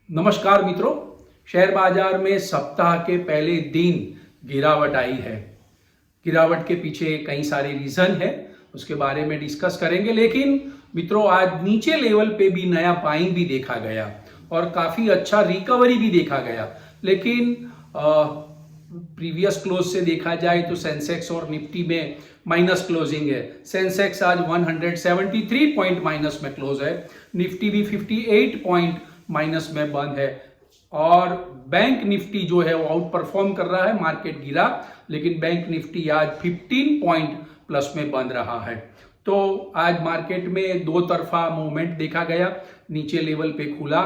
नमस्कार मित्रों, शेयर बाजार में सप्ताह के पहले दिन गिरावट आई है। गिरावट के पीछे कई सारे रीजन है, उसके बारे में डिस्कस करेंगे। लेकिन मित्रों, आज नीचे लेवल पे भी नया बाइंग भी देखा गया और काफी अच्छा रिकवरी भी देखा गया। लेकिन प्रीवियस क्लोज से देखा जाए तो सेंसेक्स और निफ्टी में माइनस क्लोजिंग है। सेंसेक्स आज 173 पॉइंट माइनस में क्लोज है, निफ्टी भी 58 पॉइंट माइनस में बंद है और बैंक निफ्टी जो है वो आउट परफॉर्म कर रहा है। मार्केट गिरा लेकिन बैंक निफ्टी आज 15 पॉइंट प्लस में बंद रहा है। तो आज मार्केट में दो तरफा मूवमेंट देखा गया। नीचे लेवल पे खुला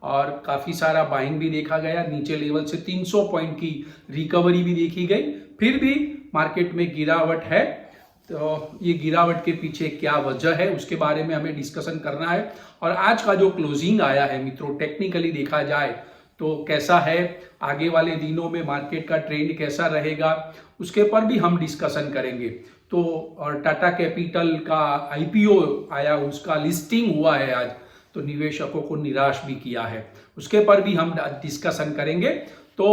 और काफी सारा बाइंग भी देखा गया। नीचे लेवल से 300 पॉइंट की रिकवरी भी देखी गई। फिर भी मार्केट में गिरावट है। तो ये गिरावट के पीछे क्या वजह है उसके बारे में हमें डिस्कशन करना है। और आज का जो क्लोजिंग आया है मित्रों, टेक्निकली देखा जाए तो कैसा है, आगे वाले दिनों में मार्केट का ट्रेंड कैसा रहेगा, उसके पर भी हम डिस्कशन करेंगे। तो और टाटा कैपिटल का आईपीओ आया, उसका लिस्टिंग हुआ है आज, तो निवेशकों को निराश भी किया है, उसके पर भी हम डिस्कशन करेंगे। तो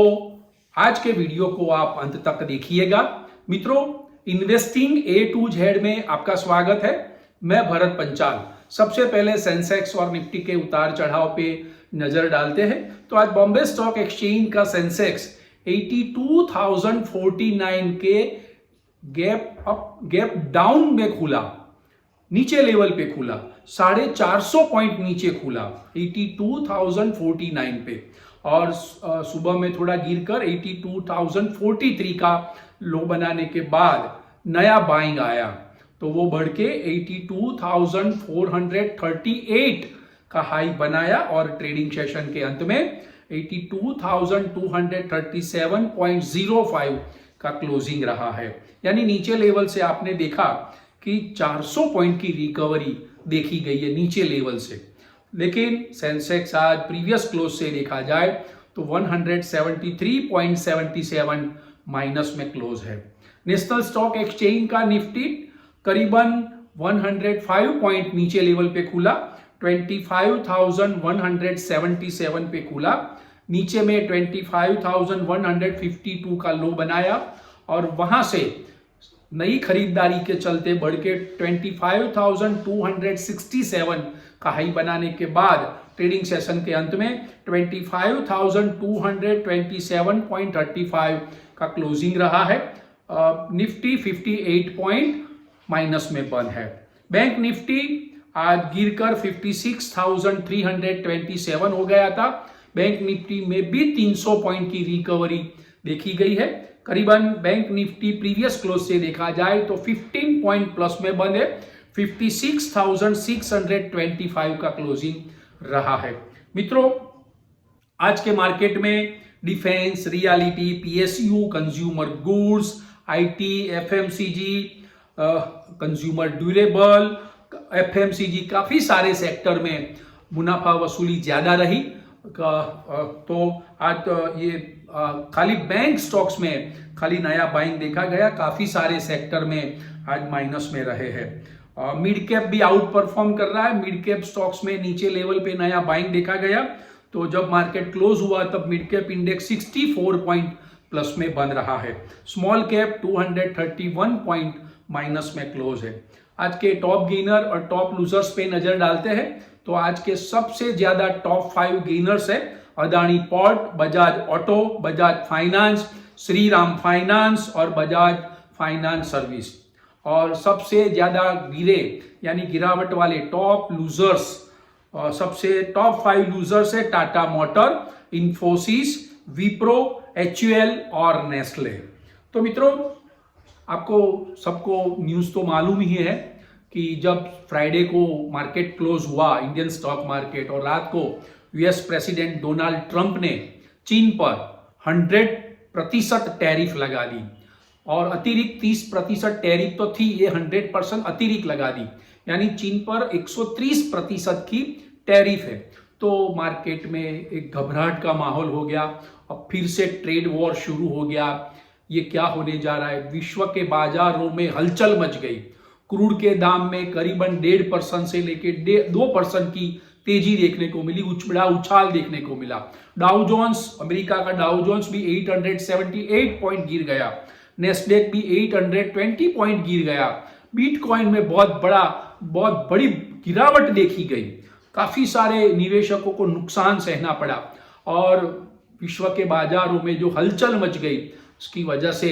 आज के वीडियो को आप अंत तक देखिएगा। मित्रों, इन्वेस्टिंग ए टू जेड में आपका स्वागत है। मैं भरत पंचाल। सबसे पहले सेंसेक्स और निफ्टी के उतार चढ़ाव पे नजर डालते हैं। तो आज बॉम्बे स्टॉक एक्सचेंज का सेंसेक्स 82,049 के गैप डाउन में खुला, नीचे लेवल पे खुला, 450 पॉइंट नीचे खुला 82,049 पे, और सुबह में थोड़ा गिरकर 82,043 का लो बनाने के बाद नया बाइंग आया, तो वो बढ़ के 82,438 का हाई बनाया और ट्रेडिंग सेशन के अंत में 82,237.05 का क्लोजिंग रहा है। यानी नीचे लेवल से आपने देखा कि 400 पॉइंट की रिकवरी देखी गई है नीचे लेवल से। लेकिन सेंसेक्स आज प्रीवियस क्लोज से देखा जाए तो 173.77 माइनस में क्लोज है। नेशनल स्टॉक एक्सचेंज का निफ्टी करीबन 105 पॉइंट नीचे लेवल पे खुला, 25,177 पे खुला, नीचे में 25,152 का लो बनाया और वहां से नई खरीदारी के चलते बढ़ के 25,267 का हाई बनाने के बाद ट्रेडिंग सेशन के अंत में 25,227.35 का क्लोजिंग रहा है। निफ्टी 58 पॉइंट माइनस में बंद है। बैंक निफ्टी आज गिरकर 56,327 हो गया था। बैंक निफ्टी में भी 300 पॉइंट की रिकवरी देखी गई है। करीबन बैंक निफ्टी प्रीवियस क्लोज से देखा जाए तो 15 पॉइंट प्लस में बंद है, 56,625 का क्लोजिंग रहा है। मित्रों, आज के मार्केट में defence, reality, PSU, consumer goods, IT, FMCG, consumer durable, FMCG, काफी सारे सेक्टर में मुनाफा वसूली ज्यादा रही। तो आज ये खाली बैंक स्टॉक्स में खाली नया बाइंग देखा गया। काफी सारे सेक्टर में आज माइनस में रहे हैं। मिड कैप भी आउट परफॉर्म कर रहा है। मिड कैप स्टॉक्स में नीचे लेवल पे नया बाइंग देखा गया। तो जब मार्केट क्लोज हुआ तब mid cap index 64 point plus में बन रहा है। स्मॉल कैप 231 पॉइंट माइनस में क्लोज है। आज के टॉप गेनर और टॉप लूजर्स पे नजर डालते हैं। तो आज के सबसे ज्यादा टॉप 5 गेनर्स है Adani port, Bajaj auto, Bajaj finance, Shriram finance और बजाज फाइनेंस सर्विस। और सबसे ज्यादा गिरे यानी गिरावट वाले टॉप लूजर्स, सबसे टॉप 5 लूजर्स है टाटा मोटर, इन्फोसिस, विप्रो, एचयूएल और नेस्ले। तो मित्रों, आपको सबको न्यूज तो मालूम ही है कि जब फ्राइडे को मार्केट क्लोज हुआ इंडियन स्टॉक मार्केट, और रात को यूएस प्रेसिडेंट डोनाल्ड ट्रंप ने चीन पर 100% टैरिफ लगा दी और अतिरिक्त 30% टैरिफ तो थी, ये 100% अतिरिक्त लगा दी, यानी चीन पर 130% की टैरिफ है। तो मार्केट में एक घबराहट का माहौल हो गया। अब फिर से ट्रेड वॉर शुरू हो गया। ये क्या होने जा रहा है? विश्व के बाजारों में हलचल मच गई। क्रूड के दाम में करीबन 1.5% से लेकर 2% की तेजी देखने को मिली, बड़ा उछाल देखने को मिला। डाउ जोन्स, अमेरिका का डाउ जोन्स भी 878 पॉइंट गिर गया, नेस्डेक भी 820 पॉइंट गिर गया। बिटकॉइन में बहुत बड़ी गिरावट देखी गई, काफी सारे निवेशकों को नुकसान सहना पड़ा और विश्व के बाजारों में जो हलचल मच गई उसकी वजह से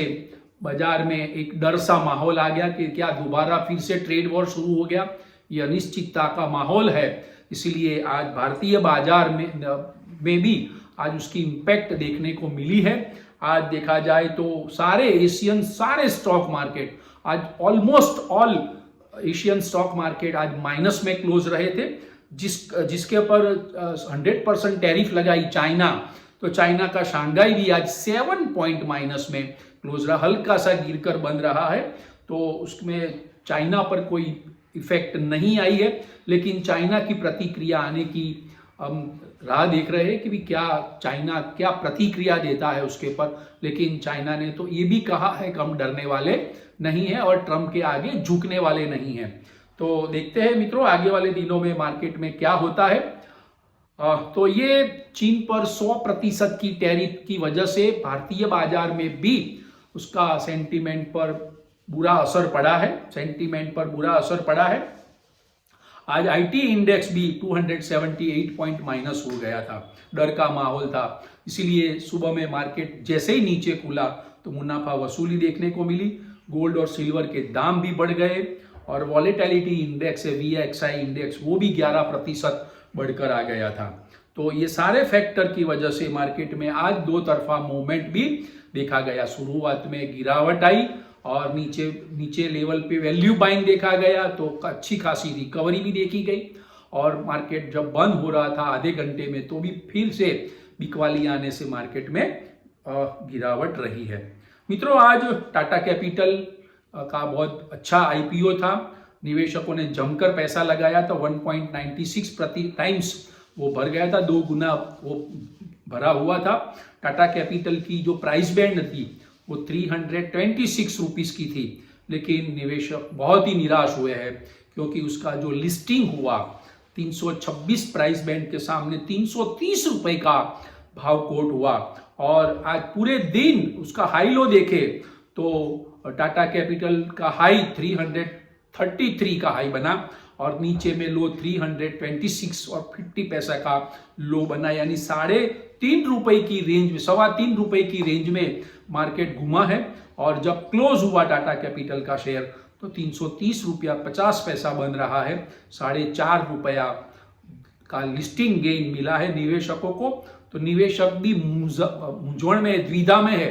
बाजार में एक डर सा माहौल आ गया कि क्या दोबारा फिर से ट्रेड वॉर शुरू हो गया। ये अनिश्चितता का माहौल है, इसीलिए आज भारतीय बाजार में भी आज उसकी इम्पैक्ट देखने को मिली है। आज देखा जाए तो सारे स्टॉक मार्केट आज almost all Asian stock market आज माइनस में क्लोज रहे थे, जिसके ऊपर 100% टैरिफ लगाई चाइना, तो चाइना का शंघाई भी आज 7 पॉइंट माइनस में क्लोज रहा, हल्का सा गिरकर बंद रहा है। तो उसमें चाइना पर कोई इफेक्ट नहीं आई है, लेकिन चाइना की प्रतिक्रिया आने की हम राह देख रहे हैं कि भी चाइना क्या प्रतिक्रिया देता है उसके पर। लेकिन चाइना ने तो ये भी कहा है कि हम डरने वाले नहीं है और ट्रंप के आगे झुकने वाले नहीं है। तो देखते हैं मित्रों आगे वाले दिनों में मार्केट में क्या होता है। तो ये चीन पर 100% की टैरिफ की वजह से भारतीय बाजार में भी उसका सेंटीमेंट पर बुरा असर पड़ा है। आज आईटी इंडेक्स भी 278 पॉइंट माइनस हो गया था, डर का माहौल था, इसीलिए सुबह में मार्केट जैसे ही नीचे खुला तो मुनाफा वसूली देखने को मिली। गोल्ड और सिल्वर के दाम भी बढ़ गए और वॉलेटिलिटी इंडेक्स है VXI इंडेक्स वो भी 11% बढ़कर आ गया था। तो ये सारे फैक्टर की वजह से मार्केट में आज दो तरफा मूवमेंट भी देखा गया। शुरुआत में गिरावट आई और नीचे लेवल पे वैल्यू बाइंग देखा गया, तो अच्छी खासी रिकवरी भी देखी गई और मार्केट जब बंद हो रहा था आधे घंटे में तो भी फिर से बिकवाली आने से मार्केट में गिरावट रही है। मित्रों आज टाटा कैपिटल का बहुत अच्छा IPO था, निवेशकों ने जमकर पैसा लगाया था, 1.96 टाइम्स वो भर गया था, 2 गुना वो भरा हुआ था। टाटा कैपिटल की जो प्राइस बैंड थी वो 326 रुपीस की थी, लेकिन निवेशक बहुत ही निराश हुए हैं क्योंकि उसका जो लिस्टिंग हुआ 326 प्राइस बैंड के सामने 330 रुपए का भाव कोट हुआ और आज पूरे दिन उसका हाई लो देखे तो टाटा कैपिटल का हाई 333 का हाई बना और नीचे में लो 326 और 50 पैसा का लो बना, यानी 3.5 रुपए की रेंज में, 3.25 रुपए की रेंज में मार्केट घुमा है। और जब क्लोज हुआ टाटा कैपिटल का शेयर तो 330 रुपया 50 पैसा बन रहा है, 4.5 रुपया का लिस्टिंग गेन मिला है निवेशकों को। तो निवेशक भी मूंझवण में, द्विधा में है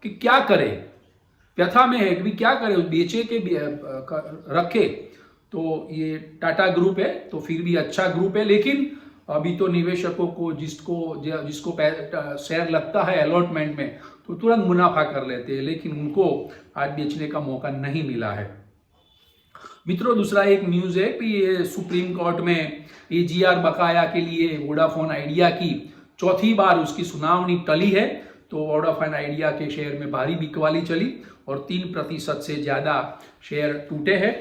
कि क्या करे, व्यथा में है कि क्या करे, बेचे के रखे। तो ये टाटा ग्रुप है तो फिर भी अच्छा ग्रुप है, लेकिन अभी तो निवेशकों को जिसको शेयर लगता है अलॉटमेंट में तो तुरंत मुनाफा कर लेते हैं, लेकिन उनको आज बेचने का मौका नहीं मिला है। मित्रों दूसरा एक न्यूज है कि ये सुप्रीम कोर्ट में AGR बकाया के लिए वोडाफोन आइडिया की चौथी बार उसकी सुनावनी टली है। तो वोडाफोन आइडिया के शेयर में भारी बिकवाली चली और 3% से ज्यादा शेयर टूटे हैं।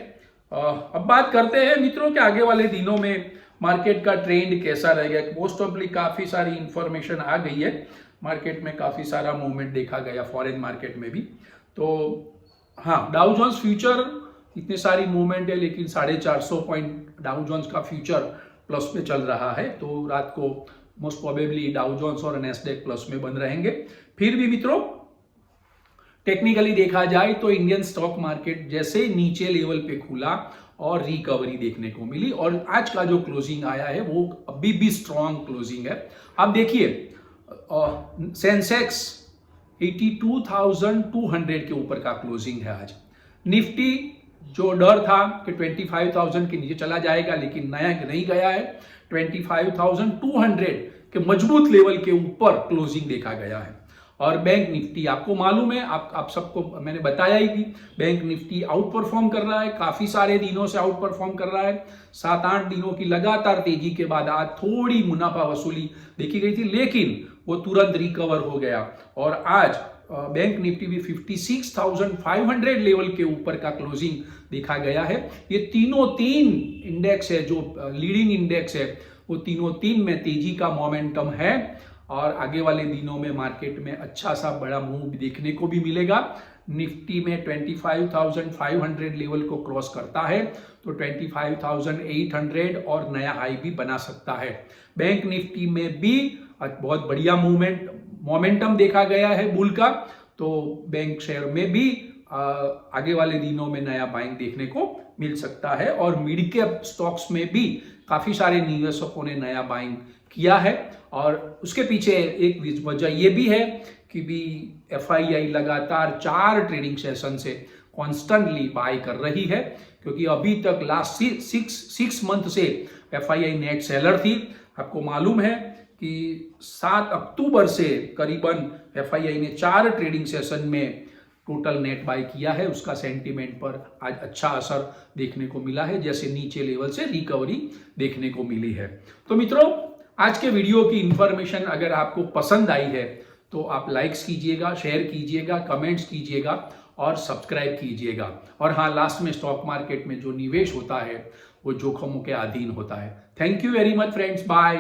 अब बात करते हैं मित्रों कि आगे वाले दिनों में मार्केट का ट्रेंड कैसा रहेगा। मोस्ट ऑफली काफी सारी इंफॉर्मेशन आ गई है, मार्केट में काफी सारा मूवमेंट देखा गया, फॉरेन मार्केट में भी। तो हाँ, डाउ जोन्स फ्यूचर इतने सारी मूवमेंट है, लेकिन 450 पॉइंट डाउ जोन्स का फ्यूचर प्लस में चल रहा है। तो रात को मोस्ट प्रोबेबली डाउ जोन्स और नेस्डेक प्लस में बंद रहेंगे। फिर भी मित्रों टेक्निकली देखा जाए तो इंडियन स्टॉक मार्केट जैसे नीचे लेवल पे खुला और रिकवरी देखने को मिली और आज का जो क्लोजिंग आया है वो अभी भी स्ट्रॉन्ग क्लोजिंग है। आप देखिए सेंसेक्स 82,200 के ऊपर का क्लोजिंग है आज। निफ्टी जो डर था कि 25,000 के नीचे चला जाएगा, लेकिन नहीं गया है, 25,200 के मजबूत लेवल के ऊपर क्लोजिंग देखा गया है। और बैंक निफ्टी आपको मालूम है, आप सबको मैंने बताया ही कि बैंक निफ्टी आउट परफॉर्म कर रहा है, काफी सारे दिनों से आउट परफॉर्म कर रहा है। 7-8 दिनों की लगातार तेजी के बाद आज थोड़ी मुनाफा वसूली देखी गई थी, लेकिन वो तुरंत रिकवर हो गया और आज बैंक निफ्टी भी 56,500 लेवल के ऊपर का क्लोजिंग देखा गया है। ये तीन इंडेक्स है जो लीडिंग इंडेक्स है वो तीनों तीन में तेजी का मोमेंटम है और आगे वाले दिनों में मार्केट में अच्छा सा बड़ा मूव देखने को भी मिलेगा। निफ्टी में 25,500 लेवल को क्रॉस करता है तो 25,800 और नया हाई भी बना सकता है। बैंक निफ्टी में भी बहुत बढ़िया मोमेंटम देखा गया है बुल का, तो बैंक शेयर में भी आगे वाले दिनों में नया बाइंग देखने को मिल सकता है। और मिड कैप स्टॉक्स में भी काफी सारे निवेशकों ने नया बाइंग किया है और उसके पीछे एक वजह ये भी है कि भी एफआईआई लगातार 4 ट्रेडिंग सेशन से कॉन्स्टेंटली बाय कर रही है, क्योंकि अभी तक लास्ट 6 मंथ से एफआईआई नेट सेलर थी। आपको मालूम है कि 7 अक्टूबर से करीबन एफआईआई ने 4 ट्रेडिंग सेशन में टोटल नेट बाय किया है। उसका सेंटीमेंट पर आज अच्छा असर देखने को मिला है, जैसे नीचे लेवल से रिकवरी देखने को मिली है। तो मित्रों, आज के वीडियो की इंफॉर्मेशन अगर आपको पसंद आई है तो आप लाइक्स कीजिएगा, शेयर कीजिएगा, कमेंट्स कीजिएगा और सब्सक्राइब कीजिएगा। और हाँ, लास्ट में स्टॉक मार्केट में जो निवेश होता है वो जोखिमों के अधीन होता है। Thank you very much friends, bye.